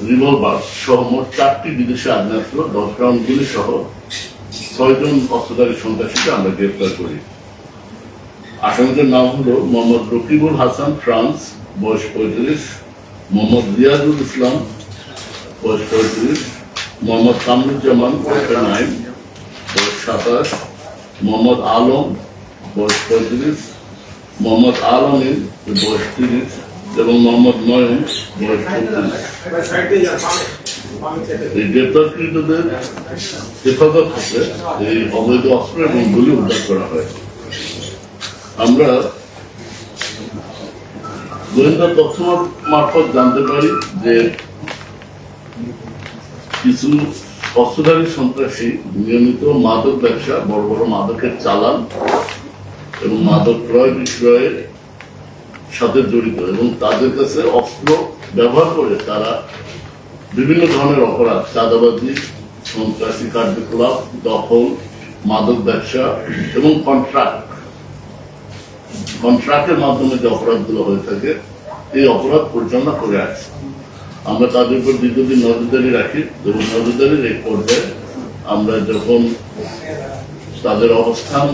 Revolver সহ মোট 4টি বিদেশি আগ্নেয়াস্ত্র, 10 রাউন্ড গুলি সহ 6 জন অস্ত্রধারী সন্ত্রাসীকে আমরা গ্রেপ্তার করি। আসামিদের নাম হলো মোহাম্মদ রকিবুল হাসান ফ্রান্স, বয়স 35, মোহাম্মদ রিয়াজুল ইসলাম, বয়স 35, মোহাম্মদ কামরুজ্জামান, বয়স 9, বয়স 27, মোহাম্মদ আলম, বয়স 35, মোহাম্মদ আল আমিন, বয়স 30 এবং মোহাম্মদ নয়ন, বয়স 35। এই গ্রেপ্তারকৃতদের হেফাজত থেকে এই অবৈধ অস্ত্র এবং গুলি উদ্ধার করা হয়। আমরা গোয়েন্দা তথ্য মারফত জানতে পারি যে কিছু অস্ত্রধারী সন্ত্রাসী নিয়মিত মাদক ব্যবসা, বড় বড় মাদকের চালান এবং মাদক ক্রয় বিক্রয়ের সাথে জড়িত এবং তাদের কাছে অস্ত্র ব্যবহার করে তারা বিভিন্ন ধরনের অপরাধ, চাঁদাবাজি, সন্ত্রাসী কার্যকলাপ, দখল, মাদক ব্যবসা এবং কন্ট্রাক্টের মাধ্যমে যে অপরাধগুলো হয়ে থাকে এই অপরাধ পরিচালনা করে আসছে। আমরা তাদের উপর দীর্ঘদিন নজরদারি রাখি এবং নজরদারির এই পর্যায়ে আমরা যখন তাদের অবস্থান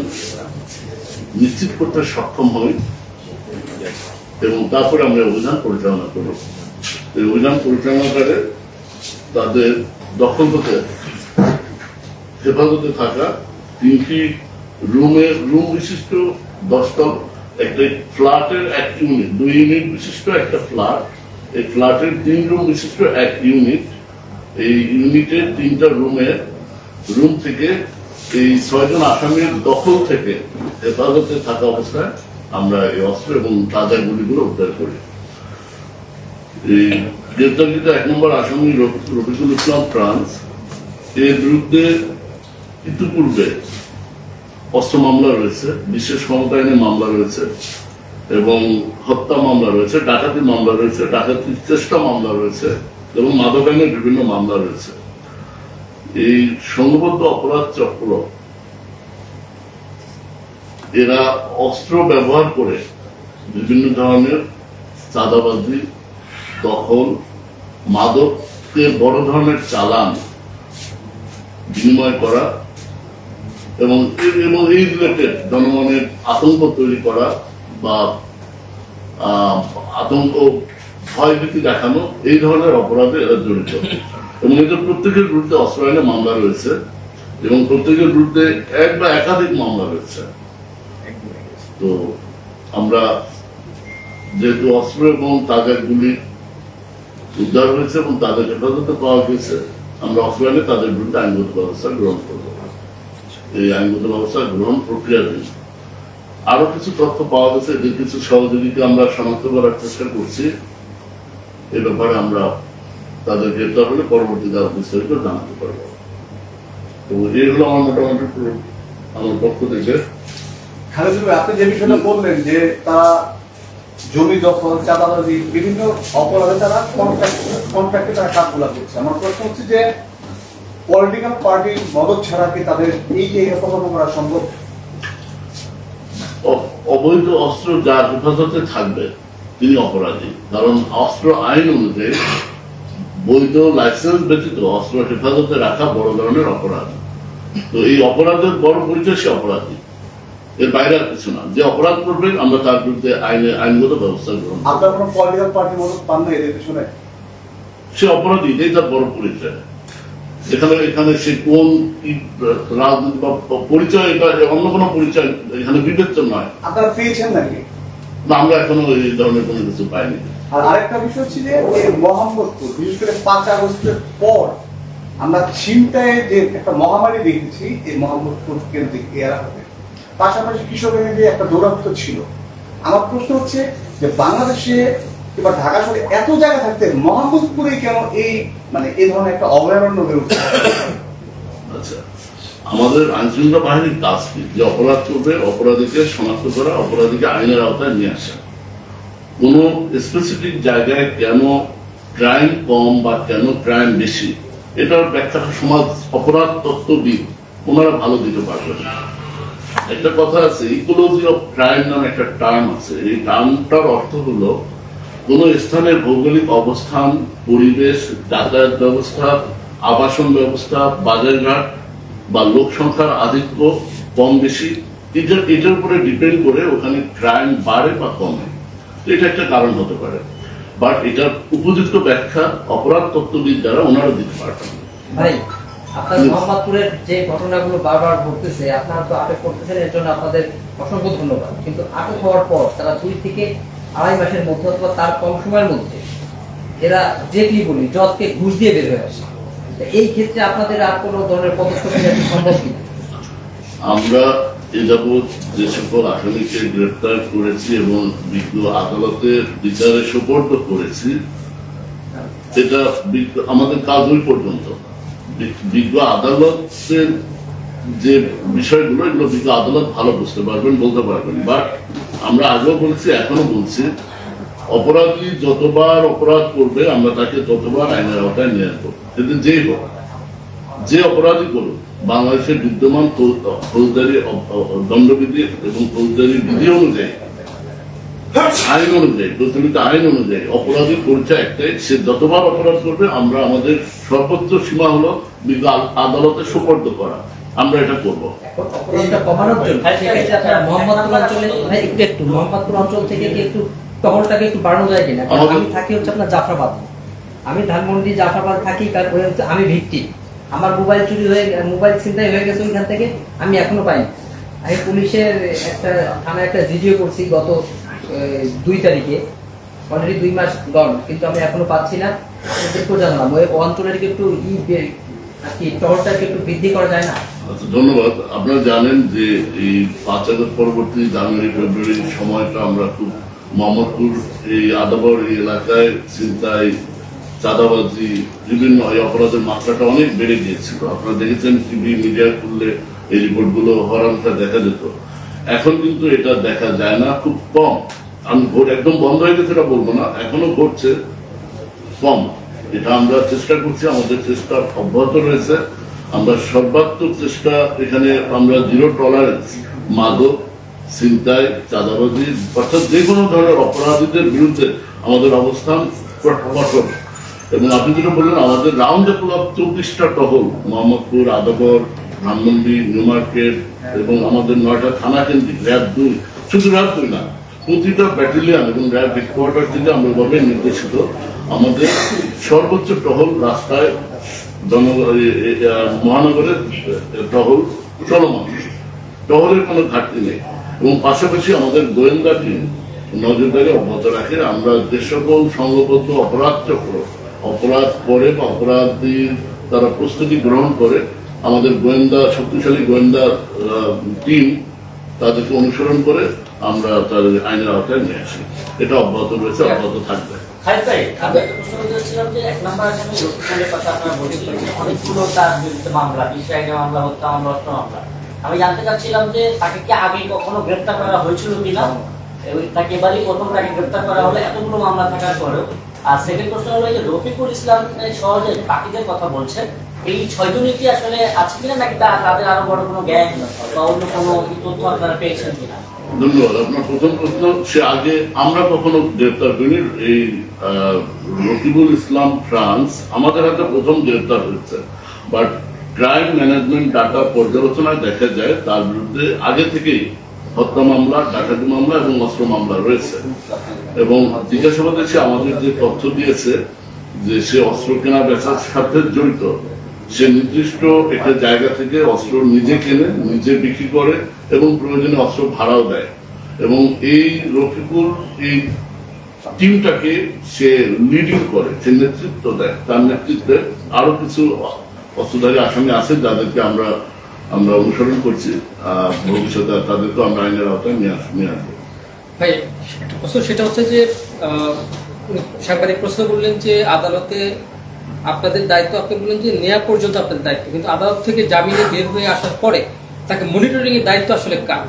নিশ্চিত করতে সক্ষম হই এবং তারপরে আমরা অভিযান পরিচালনা করি। এই অভিযান পরিচালনাকারে তাদের দখল হতে হেফাজতে থাকা 3টি রুম বিশিষ্ট 10 তল একটা ফ্ল্যাটের 1 ইউনিট, 2 ইউনিট বিশিষ্ট একটা ফ্ল্যাট, এই ফ্ল্যাটের 3 রুম বিশিষ্ট 1 ইউনিট, এই ইউনিটের 3টা রুম থেকে এই 6 জন আসামির দখল থেকে হেফাজতে থাকা অবস্থায় আমরা এই অস্ত্র এবং তাজা গুলিগুলো উদ্ধার করি। এই গ্রেপ্তারকৃত 1 নম্বর আসামি রফিকুল ইসলাম ফ্রান্স, এর বিরুদ্ধে ইতিপূর্বে অস্ত্র মামলা রয়েছে, বিশেষ ক্ষমতা আইনে মামলা রয়েছে এবং হত্যা মামলা রয়েছে, ডাকাতি মামলা রয়েছে, ডাকাতির চেষ্টা মামলা রয়েছে এবং মাদক আইনের বিভিন্ন মামলা রয়েছে। এই সংঘবদ্ধ অপরাধ চক্র এরা অস্ত্র ব্যবহার করে বিভিন্ন ধরনের চাঁদাবাজি, দখল, মাদকের বড় ধরনের চালান বিনিময় করা এবং এই রিলেটেড জনগণের আতঙ্ক তৈরি করা বা আতঙ্ক ভয়ভীতি দেখানো, এই ধরনের অপরাধে এরা জড়িত এবং এদের প্রত্যেকের বিরুদ্ধে অস্ত্র আইনে মামলা রয়েছে এবং প্রত্যেকের বিরুদ্ধে 1 বা একাধিক মামলা রয়েছে। তো আমরা যেহেতু অস্ত্র এবং তাজা গুলি উদ্ধার হয়েছে এবং তাদের হেফাজতে পাওয়া গেছে, আমরা অস্ত্র আইনে তাদের বিরুদ্ধে আইনগত ব্যবস্থা গ্রহণ করব। এই আইনগত ব্যবস্থা গ্রহণ প্রক্রিয়াধীন। আরো কিছু তথ্য পাওয়া গেছে, এদের কিছু সহযোগীকে আমরা শনাক্ত করার চেষ্টা করছি। এ ব্যাপারে আমরা তাদের গ্রেপ্তার হলে পরবর্তীতে আরো বিস্তারিত জানাতে পারবো। তো এই হলো আমার মোটামুটি আমার পক্ষ থেকে। আপনি যে বিষয়টা বললেন যে তারা জমি দখল, চাঁদাবাজি, বিভিন্ন অপরাধে তারা কন্ট্রাক্টে তারা কাজগুলা করছে। আমার প্রশ্ন হচ্ছে যে পলিটিক্যাল পার্টির মদত ছাড়া কি তাদের এই যে প্রকল্প করা সম্ভব? অবৈধ অস্ত্র যার হেফাজতে থাকবে তিনি অপরাধী, কারণ অস্ত্র আইন অনুযায়ী বৈধ লাইসেন্স ব্যতীত অস্ত্র হেফাজতে রাখা বড় ধরনের অপরাধ। তো এই অপরাধের বড় পরিচয় সে অপরাধী, এর বাইরে আর কিছু না। যে অপরাধ করবে আমরা তার বিরুদ্ধে আইনগত ব্যবস্থা গ্রহণ করব। আপনার কোনো পলিটিক্যাল পার্টির মদত পান না এদের পিছনে? সে অপরাধী, এটাই তার বড় পরিচয়। এখানে সে কোন রাজনীতি বা পরিচয়, এটা অন্য কোনো পরিচয় এখানে বিবেচ্য নয়। আপনারা পেয়েছেন নাকি? না, আমরা এখনো এই ধরনের কোনো কিছু পাইনি। আর আরেকটা বিষয় হচ্ছে যে এই মোহাম্মদপুর, বিশেষ করে 5 আগস্টের পর আমরা ছিনতাইয়ে যে একটা মহামারী দেখেছি এই মোহাম্মদপুর কেন্দ্রিক এলাকাতে, পাশাপাশি কৃষকের যে একটা দৌরাত্ম্য ছিল। আমার প্রশ্ন হচ্ছে যে বাংলাদেশে এবার ঢাকা শহরে এত জায়গা থাকতে মোহাম্মদপুরে কেন এই ধরনের একটা অভয়ারণ্য হয়ে উঠছে? আচ্ছা, আমাদের আইনশৃঙ্খলা বাহিনীর কাজ কি? যে অপরাধ করবে অপরাধীকে শনাক্ত করা, অপরাধীকে আইনের আওতায় নিয়ে আসা। কোন স্পেসিফিক জায়গায় কেন ক্রাইম কম বা কেন ক্রাইম বেশি, এটার ব্যাখ্যা সমাজ অপরাধ তত্ত্ববিদ ওনারা ভালো দিতে পারবেন। একটা কথা আছে, ইকোলজি অফ ক্রাইম নামে একটা টার্ম আছে। এই টার্মটার অর্থ হলো কোন স্থানের ভৌগোলিক অবস্থান, পরিবেশ, যাতায়াত ব্যবস্থা, আবাসন ব্যবস্থা, বাজারঘাট বা লোক সংখ্যার আধিক্য কম বেশি, এটার উপরে ডিপেন্ড করে ওখানে ক্রাইম বাড়ে বা কমে। এটা একটা কারণ হতে পারে, বাট এটার উপযুক্ত ব্যাখ্যা অপরাধ তত্ত্ববিদ দ্বারা ওনারা দিতে পারবেন। ভাই, আপনার মোহাম্মদপুরের যে ঘটনাগুলো বারবার ঘটতেছে, আপনারা তো আটক করতেছেন, এর জন্য আপনাদের অসংখ্য ধন্যবাদ। কিন্তু আটক হওয়ার পর তারা 2 থেকে 2.5 মাসের মধ্যে অথবা তার কম সময়ের মধ্যে এরা যে কি বলি জজকে ঘুষ দিয়ে বের হয়ে আসে। এই ক্ষেত্রে আপনাদের আর কোনো ধরনের পদক্ষেপ নেওয়া সম্ভব কিনা? আমরা এ যাবৎ যে সকল আসামিকে গ্রেফতার করেছি এবং বিজ্ঞ আদালতের বিচারে সোপর্দ করেছি, এটা আমাদের কাজ ওই পর্যন্ত। বিজ্ঞ আদালতের যে বিষয়গুলো, এগুলো বিজ্ঞ আদালত ভালো বুঝতে পারবেন, বলতে পারবেন। বাট আমরা আগেও বলছি, এখনো বলছি, অপরাধী যতবার অপরাধ করবে আমরা তাকে ততবার আইনের আওতায় নিয়ে আসবো। কিন্তু যেই হোক, যে অপরাধী করুক, বাংলাদেশের বিদ্যমান ফৌজদারি দণ্ডবিধি এবং ফৌজদারি বিধি অনুযায়ী, আইন অনুযায়ী, প্রচলিত আইন অনুযায়ী অপরাধী পরিচয় একটাই, সে যতবার অপরাধ করবে আমরা আমাদের সর্বোচ্চ সীমা হলো বিজ্ঞ আদালতে সোপর্দ করা। আমরা এটা করবো। মোহাম্মদপুর অঞ্চল থেকে একটু টহলটাকে একটু বাড়ানো যায় কিনা? আমি থাকি হচ্ছে আপনার জাফরাবাদ, আমি ধানমন্ডি জাফরাবাদ থাকি, তারপরে হচ্ছে আমি ভিক্টিম, আমার মোবাইল চুরি হয়ে, মোবাইল ছিনতাই হয়ে গেছে ওইখান থেকে, আমি এখনো পাইনি। আমি পুলিশের একটা থানায় একটা ভিডিও করছি গত 2 তারিখে, অলরেডি 2 মাস গন, কিন্তু আমি এখনো পাচ্ছি না। জানলাম ওই অঞ্চলের একটু টহলটাকে একটু বৃদ্ধি করা যায় না? আচ্ছা, ধন্যবাদ। আপনারা জানেন যে এই 5 আগস্ট পরবর্তী জানুয়ারি ফেব্রুয়ারির সময়টা আমরা খুব মোহাম্মদপুর এই আদাবর এই এলাকায় ছিনতাই, চাঁদাবাজি, বিভিন্ন অপরাধের মাত্রাটা অনেক বেড়ে গিয়েছিল। আপনারা দেখেছেন, টিভি মিডিয়া খুললে এই রিপোর্টগুলো হরানটা দেখা যেত। এখন কিন্তু এটা দেখা যায় না, খুব কম। আমি ভোট একদম বন্ধ হয়ে গেছে এটা বলবো না, এখনো ঘটছে, কম। এটা আমরা চেষ্টা করছি, আমাদের চেষ্টা অব্যাহত রয়েছে। আমরা সর্বাত্মক চেষ্টা, এখানে আমরা 0 টলারেন্স মাদক, ছিনতাই, চাঁদাবাজি, অর্থাৎ যে কোনো ধরনের অপরাধীদের বিরুদ্ধে আমাদের অবস্থান কঠোর। এবং আপনি যেটা বললেন, আমাদের রাউন্ড দ্য ক্লক 24টা টহল, মোহাম্মদপুর, আদাবর, ধানমন্ডি, নিউ মার্কেট এবং আমাদের 9টা থানা কেন্দ্রিক র্যাব 2, শুধু র্যাব 2 না, প্রতিটা ব্যাটালিয়ন এবং র্যাব হেডকোয়ার্টার থেকে আমরা ভাবে নির্দেশিত আমাদের সর্বোচ্চ টহল রাস্তায়, মহানগরের টহল চলমান, টহলের কোনো ঘাটতি নেই। এবং পাশাপাশি আমাদের গোয়েন্দা টিম নজরদারি অব্যাহত রাখে। আমরা যে সকল সংঘবদ্ধ অপরাধ চক্র অপরাধ করে বা অপরাধীর তারা প্রস্তুতি গ্রহণ করে, আমাদের গোয়েন্দা, শক্তিশালী গোয়েন্দা টিম তাদেরকে অনুসরণ করে আমরা তাদের আইনের আওতায় নিয়ে আসি। এটা অব্যাহত রয়েছে, অব্যাহত থাকবে। আমি জানতে চাচ্ছিলাম যে তাকে কি আগে কখনো গ্রেফতার করা হয়েছিল কিনা, তাকে এবারই প্রথম তাকে গ্রেফতার করা হলো এতগুলো মামলা থাকার পরেও। আর সেকেন্ড প্রশ্ন হলো যে রফিকুল ইসলাম সহজে বাকিদের কথা বলছেন, এই 6 জনই কি আসলে আছে কিনা, নাকি তাদের আরো বড় কোনো গ্যাং বা অন্য কোনো তথ্য আপনারা পেয়েছেন কিনা? ধন্যবাদ। আপনার প্রথম প্রশ্ন, সে আগে আমরা কখনো গ্রেফতার করিনি। এই রকিবুল ইসলাম ফ্রান্স আমাদের হাতে প্রথম গ্রেফতার হয়েছে, বাট ক্রাইম ম্যানেজমেন্ট ডাটা পর্যালোচনায় দেখা যায় তার বিরুদ্ধে আগে থেকেই হত্যা মামলা, ডাকাতি মামলা এবং অস্ত্র মামলা রয়েছে। এবং জিজ্ঞাসাবাদে সে আমাদের যে তথ্য দিয়েছে যে সে অস্ত্র কেনা বেচার সাথে জড়িত, সে নির্দিষ্ট একটা জায়গা থেকে অস্ত্র নিজে কেনে, নিজে বিক্রি করে এবং প্রয়োজনে অস্ত্র ভাড়াও দেয়। এবং এই রফিকুল এই টিমটাকে সে লিডিং করে, সে নেতৃত্ব দেয়। তার নেতৃত্বে আরো কিছু অস্ত্রধারী আসামি আছে যাদেরকে আমরা অনুসরণ করছি। ভবিষ্যতে তাদেরকে আমরা আইনের আওতায় নিয়ে আসবো। ভাই, একটা প্রশ্ন, সেটা হচ্ছে যে সাংবাদিক প্রশ্ন করলেন যে আদালতে আপনাদের দায়িত্ব, আপনি বললেন যে নেওয়া পর্যন্ত আপনাদের দায়িত্ব, কিন্তু আদালত থেকে জামিনে বের হয়ে আসার পরে তাকে মনিটরিং এর দায়িত্ব আসলে কার?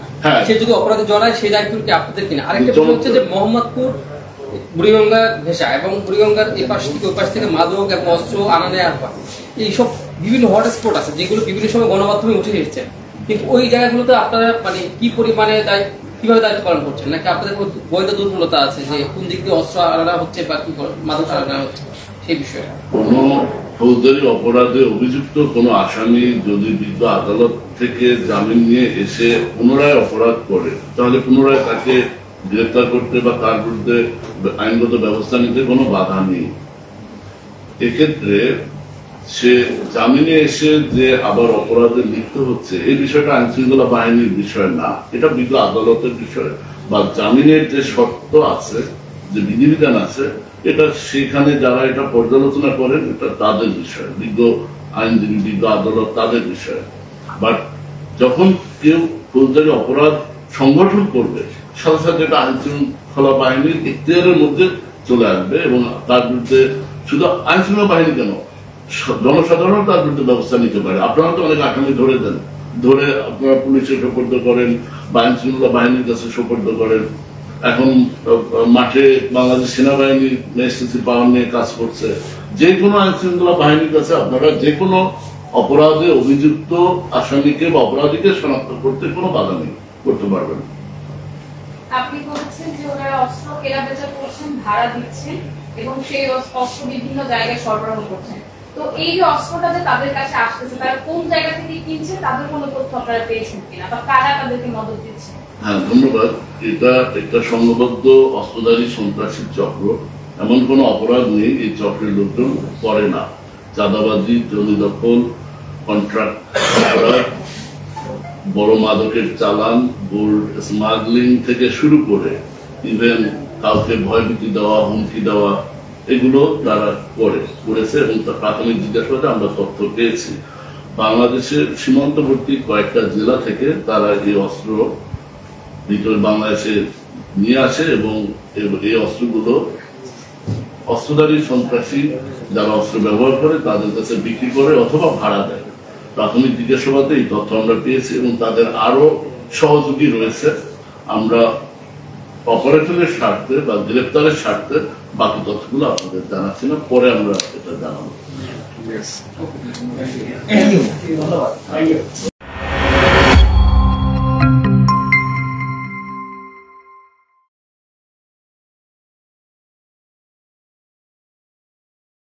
সে যদি অপরাধে জড়ায় সেই দায়িত্ব কি আপনাদের কিনা? আরেকটা প্রশ্ন হচ্ছে যে মোহাম্মদপুর বুড়িগঙ্গা ঘেঁষা এবং বুড়িগঙ্গার এই পাশ থেকে ওই পাশ থেকে মাদক এবং অস্ত্র আনা নেওয়া হয়, এইসব বিভিন্ন হটস্পট আছে যেগুলো বিভিন্ন সময় গণমাধ্যমে উঠে এসেছে, কিন্তু ওই জায়গাগুলোতে আপনারা মানে কি পরিমাণে কিভাবে দায়িত্ব পালন করছেন, নাকি আপনাদের বৈধ দুর্বলতা আছে যে কোন দিক দিয়ে অস্ত্র আনা হচ্ছে বা কি মাদক আনা হচ্ছে সেই বিষয়ে? কোনো ফৌজদারি অপরাধে অভিযুক্ত কোনো আসামি যদি বিজ্ঞ আদালত থেকে জামিন নিয়ে এসে পুনরায় অপরাধ করে, তাহলে পুনরায় তাকে গ্রেফতার করতে বা তার বিরুদ্ধে আইনগত ব্যবস্থা নিতে কোনো বাধা নেই। এক্ষেত্রে সে জামিনে এসে যে আবার অপরাধে লিপ্ত হচ্ছে, এই বিষয়টা আইন শৃঙ্খলা বাহিনীর বিষয় না, এটা বিজ্ঞ আদালতের বিষয়। বা জামিনের যে শর্ত আছে, যে বিধিবিধান আছে, এটা সেখানে যারা এটা পর্যালোচনা করেন এটা তাদের বিষয়, বিজ্ঞ আইনজীবী, বিজ্ঞ আদালত তাদের বিষয়। বাট যখন কেউ ফৌজদারি অপরাধ সংগঠন করবে, সাথে সাথে এটা আইন শৃঙ্খলা বাহিনীর এখতিয়ারের মধ্যে চলে আসবে এবং তার বিরুদ্ধে শুধু আইন শৃঙ্খলা বাহিনী কেন, জনসাধারণ তার বিরুদ্ধে ব্যবস্থা নিতে পারে। আপনারা তো অনেক আসামি ধরে দেন, ধরে আপনারা পুলিশে সোপর্দ করেন বা আইন শৃঙ্খলা বাহিনীর কাছে সোপর্দ করেন। এখন মাঠে বাংলাদেশ সেনাবাহিনী ম্যাজিস্ট্রেসি পাওয়ার নিয়ে কাজ করছে। যে কোনো আইন শৃঙ্খলা বাহিনীর কাছে আপনারা যে কোনো অপরাধে অভিযুক্ত আসামিকে বা অপরাধীকে শনাক্ত করতে কোনো বাধা নেই, করতে পারবেন। আপনি বলছেন যে ওনারা অস্ত্র কেনা বেচা করছেন, ভাড়া দিচ্ছেন এবং সেই অস্ত্র বিভিন্ন জায়গায় সরবরাহ করছেন। তো এই যে অস্ত্রটা যে তাদের কাছে আসতেছে, তারা কোন জায়গা থেকে কিনছে, তাদের কোনো তথ্য আপনারা পেয়েছেন কিনা, বা কারা তাদেরকে মদত দিচ্ছে? হ্যাঁ, ধন্যবাদ। এটা একটা সংঘবদ্ধ অস্ত্রধারী সন্ত্রাসী চক্র। এমন কোনো অপরাধ নেই এই চক্রের লোকজন করে না। চাঁদাবাজি, জমি দখল, কন্ট্রাক্ট অপরাধ, বড় মাদকের চালান, গোল্ড স্মাগলিং থেকে শুরু করে ইভেন কাউকে ভয়ভীতি দেওয়া, হুমকি দেওয়া, এগুলো তারা করেছে এবং তার প্রাথমিক জিজ্ঞাসাবাদে আমরা তথ্য পেয়েছি। বাংলাদেশের সীমান্তবর্তী কয়েকটা জেলা থেকে তারা এই অস্ত্র ভিতরে বাংলাদেশে নিয়ে আসে এবং এই অস্ত্রগুলো অস্ত্রধারী সন্ত্রাসী যারা অস্ত্র ব্যবহার করে তাদের কাছে বিক্রি করে অথবা ভাড়া দেয়। প্রাথমিক জিজ্ঞাসাবাদে এই তথ্য আমরা পেয়েছি এবং তাদের আরো সহযোগী রয়েছে। আমরা অপারেশনের স্বার্থে বা গ্রেপ্তারের স্বার্থে বাকি তথ্যগুলো আপনাদের জানাচ্ছি না, পরে আমরা এটা জানাবো। ধন্যবাদ।